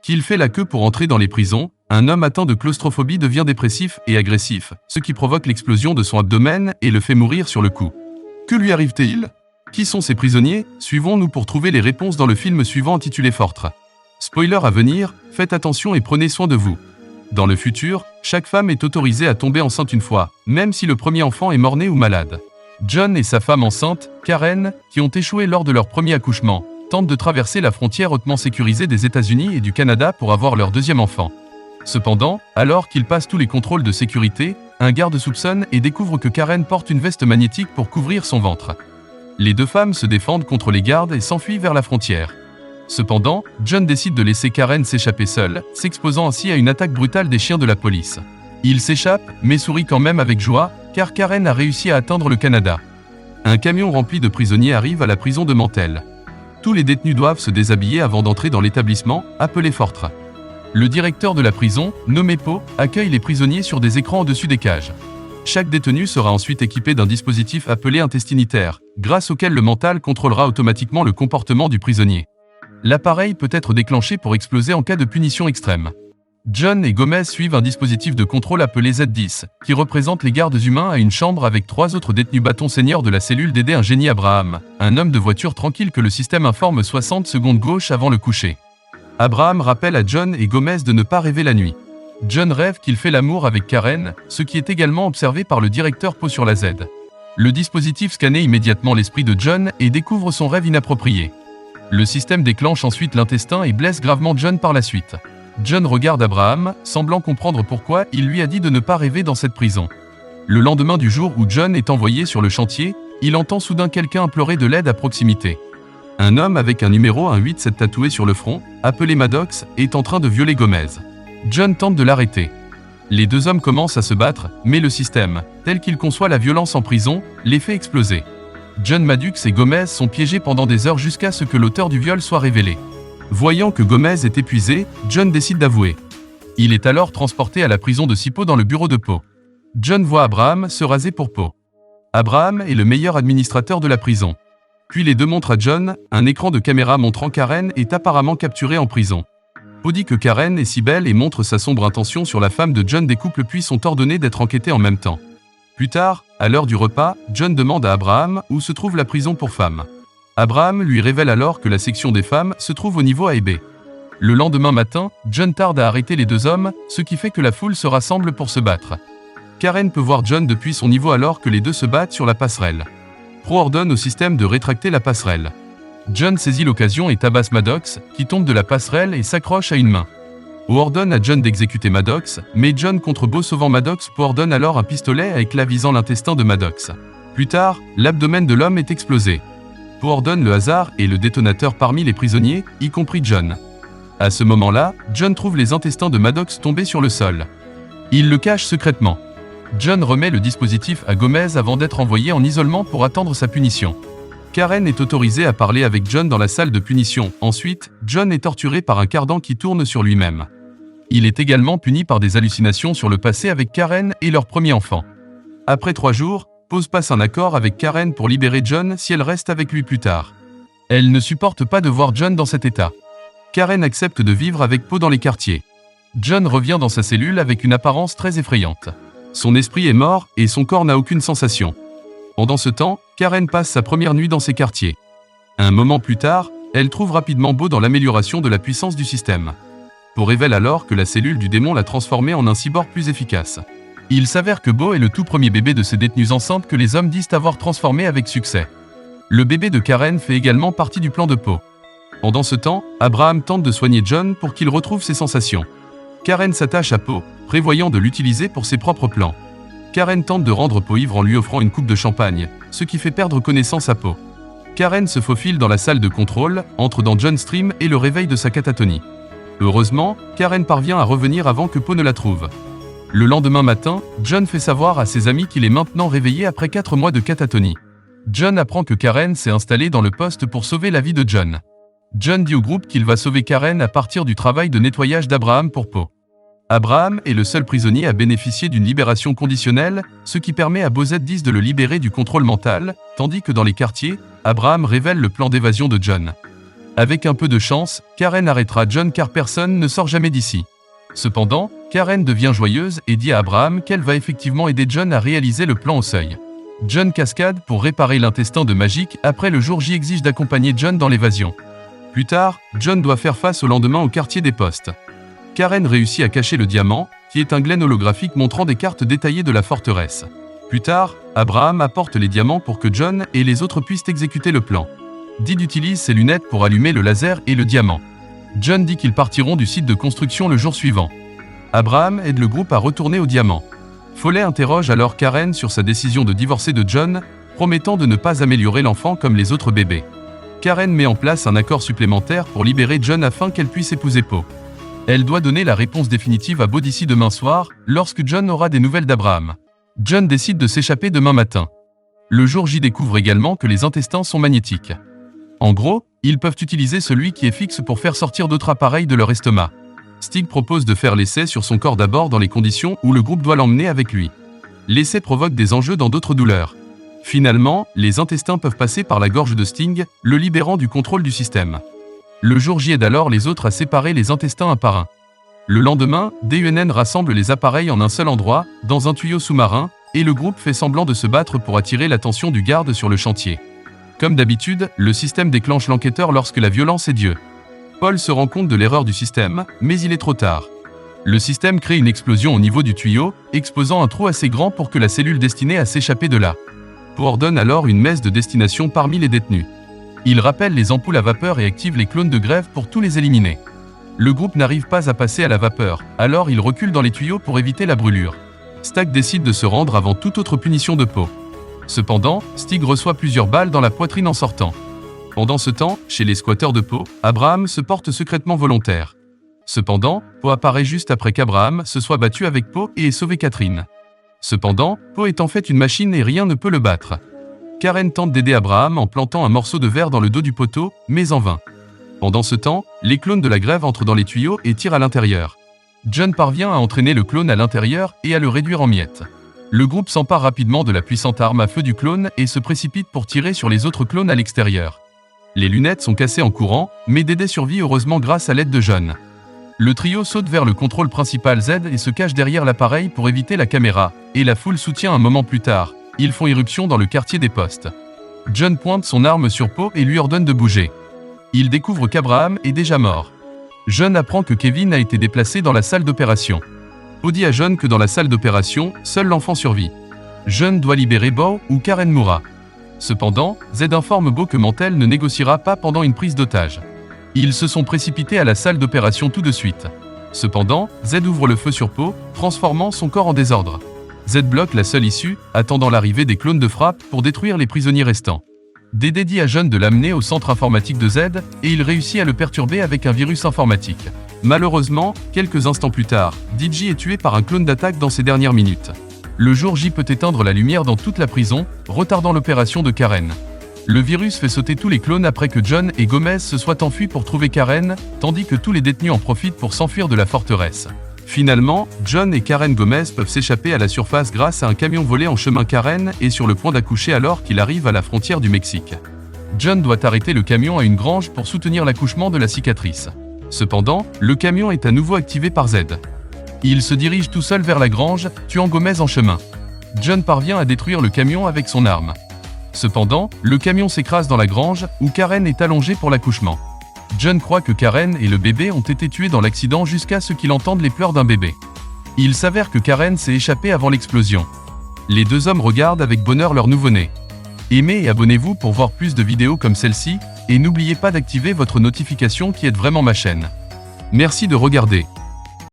Qu'il fait la queue pour entrer dans les prisons, un homme atteint de claustrophobie devient dépressif et agressif, ce qui provoque l'explosion de son abdomen et le fait mourir sur le coup. Que lui arrive-t-il? Qui sont ces prisonniers? Suivons-nous pour trouver les réponses dans le film suivant intitulé Fortre. Spoiler à venir, faites attention et prenez soin de vous. Dans le futur, chaque femme est autorisée à tomber enceinte une fois, même si le premier enfant est mort-né ou malade. John et sa femme enceinte, Karen, qui ont échoué lors de leur premier accouchement, tentent de traverser la frontière hautement sécurisée des États-Unis et du Canada pour avoir leur deuxième enfant. Cependant, alors qu'ils passent tous les contrôles de sécurité, un garde soupçonne et découvre que Karen porte une veste magnétique pour couvrir son ventre. Les deux femmes se défendent contre les gardes et s'enfuient vers la frontière. Cependant, John décide de laisser Karen s'échapper seule, s'exposant ainsi à une attaque brutale des chiens de la police. Il s'échappe, mais sourit quand même avec joie, car Karen a réussi à atteindre le Canada. Un camion rempli de prisonniers arrive à la prison de Mantel. Tous les détenus doivent se déshabiller avant d'entrer dans l'établissement, appelé Fortre. Le directeur de la prison, nommé Poe, accueille les prisonniers sur des écrans au-dessus des cages. Chaque détenu sera ensuite équipé d'un dispositif appelé intestinitaire, grâce auquel le mental contrôlera automatiquement le comportement du prisonnier. L'appareil peut être déclenché pour exploser en cas de punition extrême. John et Gomez suivent un dispositif de contrôle appelé Z10, qui représente les gardes humains à une chambre avec 3 autres détenus bâtons seniors de la cellule d'aider un génie Abraham, un homme de voiture tranquille que le système informe 60 secondes gauche avant le coucher. Abraham rappelle à John et Gomez de ne pas rêver la nuit. John rêve qu'il fait l'amour avec Karen, ce qui est également observé par le directeur Poe sur la Z. Le dispositif scanne immédiatement l'esprit de John et découvre son rêve inapproprié. Le système déclenche ensuite l'intestin et blesse gravement John par la suite. John regarde Abraham, semblant comprendre pourquoi il lui a dit de ne pas rêver dans cette prison. Le lendemain du jour où John est envoyé sur le chantier, il entend soudain quelqu'un implorer de l'aide à proximité. Un homme avec un numéro 187 tatoué sur le front, appelé Maddox, est en train de violer Gomez. John tente de l'arrêter. Les deux hommes commencent à se battre, mais le système, tel qu'il conçoit la violence en prison, les fait exploser. John Maddox et Gomez sont piégés pendant des heures jusqu'à ce que l'auteur du viol soit révélé. Voyant que Gomez est épuisé, John décide d'avouer. Il est alors transporté à la prison de Sippo dans le bureau de Poe. John voit Abraham se raser pour Poe. Abraham est le meilleur administrateur de la prison. Puis les deux montrent à John un écran de caméra montrant Karen est apparemment capturée en prison. Poe dit que Karen est si belle et montre sa sombre intention sur la femme de John. Des couples puis sont ordonnés d'être enquêtés en même temps. Plus tard, à l'heure du repas, John demande à Abraham où se trouve la prison pour femmes. Abraham lui révèle alors que la section des femmes se trouve au niveau A et B. Le lendemain matin, John tarde à arrêter les deux hommes, ce qui fait que la foule se rassemble pour se battre. Karen peut voir John depuis son niveau alors que les deux se battent sur la passerelle. Poe ordonne au système de rétracter la passerelle. John saisit l'occasion et tabasse Maddox, qui tombe de la passerelle et s'accroche à une main. Poe ordonne à John d'exécuter Maddox, mais John contrebeau sauvant Maddox. Poe ordonne alors un pistolet avec la visant l'intestin de Maddox. Plus tard, l'abdomen de l'homme est explosé. Poe ordonne le hasard et le détonateur parmi les prisonniers, y compris John. À ce moment-là, John trouve les intestins de Maddox tombés sur le sol. Il le cache secrètement. John remet le dispositif à Gomez avant d'être envoyé en isolement pour attendre sa punition. Karen est autorisée à parler avec John dans la salle de punition. Ensuite, John est torturé par un cardan qui tourne sur lui-même. Il est également puni par des hallucinations sur le passé avec Karen et leur premier enfant. Après 3 jours, Poe passe un accord avec Karen pour libérer John si elle reste avec lui plus tard. Elle ne supporte pas de voir John dans cet état. Karen accepte de vivre avec Poe dans les quartiers. John revient dans sa cellule avec une apparence très effrayante. Son esprit est mort et son corps n'a aucune sensation. Pendant ce temps, Karen passe sa première nuit dans ses quartiers. Un moment plus tard, elle trouve rapidement Poe dans l'amélioration de la puissance du système. Poe révèle alors que la cellule du démon l'a transformé en un cyborg plus efficace. Il s'avère que Poe est le tout premier bébé de ces détenues enceintes que les hommes disent avoir transformé avec succès. Le bébé de Karen fait également partie du plan de Poe. Pendant ce temps, Abraham tente de soigner John pour qu'il retrouve ses sensations. Karen s'attache à Poe, prévoyant de l'utiliser pour ses propres plans. Karen tente de rendre Poe ivre en lui offrant une coupe de champagne, ce qui fait perdre connaissance à Poe. Karen se faufile dans la salle de contrôle, entre dans John's stream et le réveille de sa catatonie. Heureusement, Karen parvient à revenir avant que Poe ne la trouve. Le lendemain matin, John fait savoir à ses amis qu'il est maintenant réveillé après 4 mois de catatonie. John apprend que Karen s'est installée dans le poste pour sauver la vie de John. John dit au groupe qu'il va sauver Karen à partir du travail de nettoyage d'Abraham pour Poe. Abraham est le seul prisonnier à bénéficier d'une libération conditionnelle, ce qui permet à Beau Z10 de le libérer du contrôle mental, tandis que dans les quartiers, Abraham révèle le plan d'évasion de John. Avec un peu de chance, Karen arrêtera John car personne ne sort jamais d'ici. Cependant, Karen devient joyeuse et dit à Abraham qu'elle va effectivement aider John à réaliser le plan au seuil. John cascade pour réparer l'intestin de Magic après le jour J exige d'accompagner John dans l'évasion. Plus tard, John doit faire face au lendemain au quartier des postes. Karen réussit à cacher le diamant, qui est un glen holographique montrant des cartes détaillées de la forteresse. Plus tard, Abraham apporte les diamants pour que John et les autres puissent exécuter le plan. Did utilise ses lunettes pour allumer le laser et le diamant. John dit qu'ils partiront du site de construction le jour suivant. Abraham aide le groupe à retourner au diamant. Foley interroge alors Karen sur sa décision de divorcer de John, promettant de ne pas améliorer l'enfant comme les autres bébés. Karen met en place un accord supplémentaire pour libérer John afin qu'elle puisse épouser Poe. Elle doit donner la réponse définitive à Beau d'ici demain soir, lorsque John aura des nouvelles d'Abraham. John décide de s'échapper demain matin. Le jour J découvre également que les intestins sont magnétiques. En gros, ils peuvent utiliser celui qui est fixe pour faire sortir d'autres appareils de leur estomac. Stig propose de faire l'essai sur son corps d'abord dans les conditions où le groupe doit l'emmener avec lui. L'essai provoque des enjeux dans d'autres douleurs. Finalement, les intestins peuvent passer par la gorge de Sting, le libérant du contrôle du système. Le jour J aide alors les autres à séparer les intestins un par un. Le lendemain, DUNN rassemble les appareils en un seul endroit, dans un tuyau sous-marin, et le groupe fait semblant de se battre pour attirer l'attention du garde sur le chantier. Comme d'habitude, le système déclenche l'enquêteur lorsque la violence est Dieu. Paul se rend compte de l'erreur du système, mais il est trop tard. Le système crée une explosion au niveau du tuyau, exposant un trou assez grand pour que la cellule destinée à s'échapper de là. Poe ordonne alors une messe de destination parmi les détenus. Il rappelle les ampoules à vapeur et active les clones de grève pour tous les éliminer. Le groupe n'arrive pas à passer à la vapeur, alors il recule dans les tuyaux pour éviter la brûlure. Stack décide de se rendre avant toute autre punition de Poe. Cependant, Stig reçoit plusieurs balles dans la poitrine en sortant. Pendant ce temps, chez les squatteurs de Poe, Abraham se porte secrètement volontaire. Cependant, Poe apparaît juste après qu'Abraham se soit battu avec Poe et ait sauvé Catherine. Cependant, Poe est en fait une machine et rien ne peut le battre. Karen tente d'aider Abraham en plantant un morceau de verre dans le dos du poteau, mais en vain. Pendant ce temps, les clones de la grève entrent dans les tuyaux et tirent à l'intérieur. John parvient à entraîner le clone à l'intérieur et à le réduire en miettes. Le groupe s'empare rapidement de la puissante arme à feu du clone et se précipite pour tirer sur les autres clones à l'extérieur. Les lunettes sont cassées en courant, mais Dédé survit heureusement grâce à l'aide de John. Le trio saute vers le contrôle principal Z et se cache derrière l'appareil pour éviter la caméra, et la foule soutient un moment plus tard. Ils font irruption dans le quartier des postes. John pointe son arme sur Poe et lui ordonne de bouger. Il découvre qu'Abraham est déjà mort. John apprend que Kevin a été déplacé dans la salle d'opération. Poe dit à John que dans la salle d'opération, seul l'enfant survit. John doit libérer Beau ou Karen mourra. Cependant, Z informe Beau que Mantel ne négociera pas pendant une prise d'otage. Ils se sont précipités à la salle d'opération tout de suite. Cependant, Z ouvre le feu sur Poe, transformant son corps en désordre. Z bloque la seule issue, attendant l'arrivée des clones de frappe pour détruire les prisonniers restants. Dédé dit à John de l'amener au centre informatique de Z, et il réussit à le perturber avec un virus informatique. Malheureusement, quelques instants plus tard, DJ est tué par un clone d'attaque dans ses dernières minutes. Le jour J peut éteindre la lumière dans toute la prison, retardant l'opération de Karen. Le virus fait sauter tous les clones après que John et Gomez se soient enfuis pour trouver Karen, tandis que tous les détenus en profitent pour s'enfuir de la forteresse. Finalement, John et Karen Gomez peuvent s'échapper à la surface grâce à un camion volé en chemin. Karen est sur le point d'accoucher alors qu'il arrive à la frontière du Mexique. John doit arrêter le camion à une grange pour soutenir l'accouchement de la cicatrice. Cependant, le camion est à nouveau activé par Z. Il se dirige tout seul vers la grange, tuant Gomez en chemin. John parvient à détruire le camion avec son arme. Cependant, le camion s'écrase dans la grange, où Karen est allongée pour l'accouchement. John croit que Karen et le bébé ont été tués dans l'accident jusqu'à ce qu'il entende les pleurs d'un bébé. Il s'avère que Karen s'est échappée avant l'explosion. Les deux hommes regardent avec bonheur leur nouveau-né. Aimez et abonnez-vous pour voir plus de vidéos comme celle-ci, et n'oubliez pas d'activer votre notification qui aide vraiment ma chaîne. Merci de regarder.